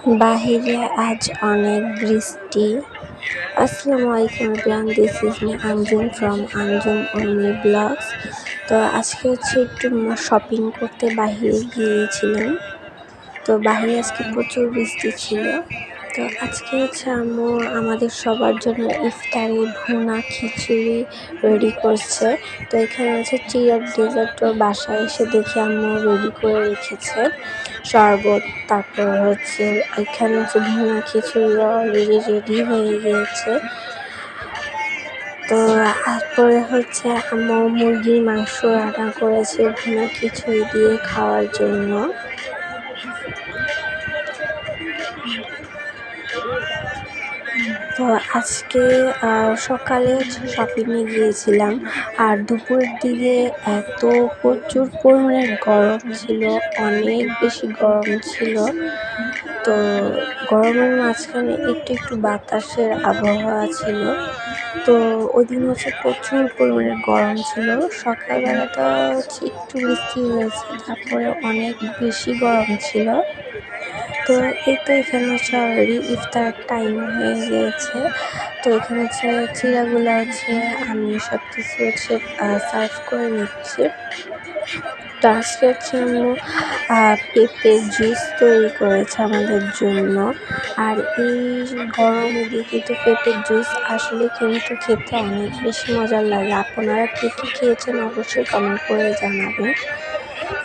বাহিরে আজ অনেক বৃষ্টি। আসসালামু আলাইকুম everyone, this is me Anjum from Anjum Urmi blogs. তো আজকে একটু শপিং করতে বাহিরে গিয়েছিলাম। তো বাহিরে আজকে প্রচুর বৃষ্টি ছিল। তো আজকে আম্মু আমাদের সবার জন্য ইফতারি ভুনা খিচুড়ি রেডি করছে। তো এখানে চিড়ার ডেজার্ট বাসায় এসে দেখি আম্মু রেডি করে রেখেছে শরবত। তারপর এখানে ভুনা খিচুড়ি অলরেডি রেডি হয়ে গিয়েছে। তো তারপরে আম্মু মুরগির মাংস রান্না করেছে ভুনা খিচুড়ি দিয়ে খাওয়ার জন্য। তো আজকে সকালে শপিংয়ে গিয়েছিলাম, আর দুপুরের দিকে প্রচুর পরিমাণে গরম ছিল, অনেক বেশি গরম ছিল। তো গরমের মাঝখানে একটু বাতাসের আবহাওয়া ছিল। তো ওই দিন প্রচুর পরিমাণে গরম ছিল। সকালবেলাটা একটু বৃষ্টি হয়েছে, তারপরে অনেক বেশি গরম ছিল। তো এখানে অলরেডি ইফতার টাইম হয়ে গিয়েছে। তো এখানে চিড়াগুলো আমি সব কিছু সার্ভ করে নিচ্ছি। তো আজকে আম্মু পেঁপের জুস তৈরি করেছে আমাদের জন্য। আর এই গরমের দিকে কিন্তু পেঁপের জুস আসলে কিন্তু খেতে অনেক বেশি মজার লাগে। আপনারা কে খেয়েছেন অবশ্যই কমেন্ট করে জানাবেন।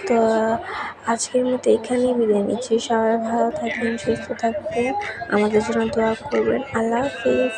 তো আজকের মতো এখানেই বিদায় নিচ্ছি। সবাই ভালো থাকবেন, সুস্থ থাকবেন, আমাদের জন্য দোয়া করবেন। আল্লাহ হাফিজ।